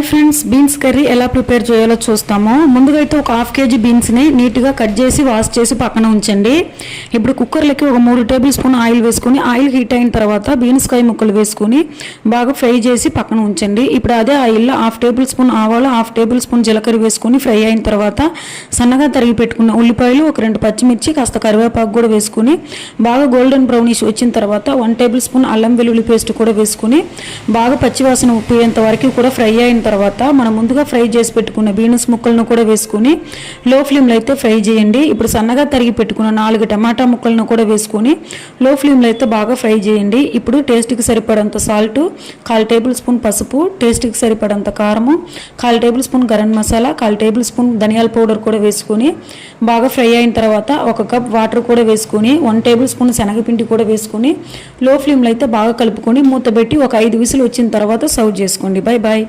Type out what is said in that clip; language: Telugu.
ఫ్రెండ్స్, బీన్స్ కర్రీ ఎలా ప్రిపేర్ చేయాలో చూస్తాము. ముందుగా అయితే ఒక హాఫ్ కేజీ బీన్స్ని నీట్గా కట్ చేసి వాష్ చేసి పక్కన ఉంచండి. ఇప్పుడు కుక్కర్లకి ఒక 3 టేబుల్ స్పూన్ ఆయిల్ వేసుకుని ఆయిల్ హీట్ అయిన తర్వాత బీన్స్ కాయ ముక్కలు వేసుకుని బాగా ఫ్రై చేసి పక్కన ఉంచండి. ఇప్పుడు అదే ఆయిల్లో 1/2 టేబుల్ స్పూన్ ఆవాలు, 1/2 టేబుల్ స్పూన్ జీలకర్ర వేసుకుని ఫ్రై అయిన తర్వాత సన్నగా తరిగి పెట్టుకున్న ఉల్లిపాయలు, ఒక 2 పచ్చిమిర్చి, కాస్త కరివేపాకు కూడా వేసుకుని బాగా గోల్డెన్ బ్రౌనిష్ వచ్చిన తర్వాత 1 టేబుల్ స్పూన్ అల్లం వెల్లుల్లి పేస్ట్ కూడా వేసుకుని బాగా పచ్చివాసన ఉప్పేంత వరకు కూడా ఫ్రై అయిన తర్వాత మనం ముందుగా ఫ్రై చేసి పెట్టుకున్న బీన్స్ ముక్కలను కూడా వేసుకుని లో ఫ్లేమ్లో అయితే ఫ్రై చేయండి. ఇప్పుడు సన్నగా తరిగి పెట్టుకున్న 4 టమాటా ముక్కలను కూడా వేసుకుని లో ఫ్లేమ్లో అయితే బాగా ఫ్రై చేయండి. ఇప్పుడు టేస్ట్కి సరిపడంత సాల్ట్, 1/4 టేబుల్ స్పూన్ పసుపు, టేస్ట్కి సరిపడంత కారము, 1/4 table spoon garam masala, 1/4 table spoon ధనియాల పౌడర్ కూడా వేసుకుని బాగా ఫ్రై అయిన తర్వాత 1 కప్ వాటర్ కూడా వేసుకుని 1 టేబుల్ స్పూన్ శనగపిండి కూడా వేసుకుని లో ఫ్లేమ్లో అయితే బాగా కలుపుకొని మూత పెట్టి ఒక 5 విజిల్ వచ్చిన తర్వాత సర్వ్ చేసుకోండి. Bye bye.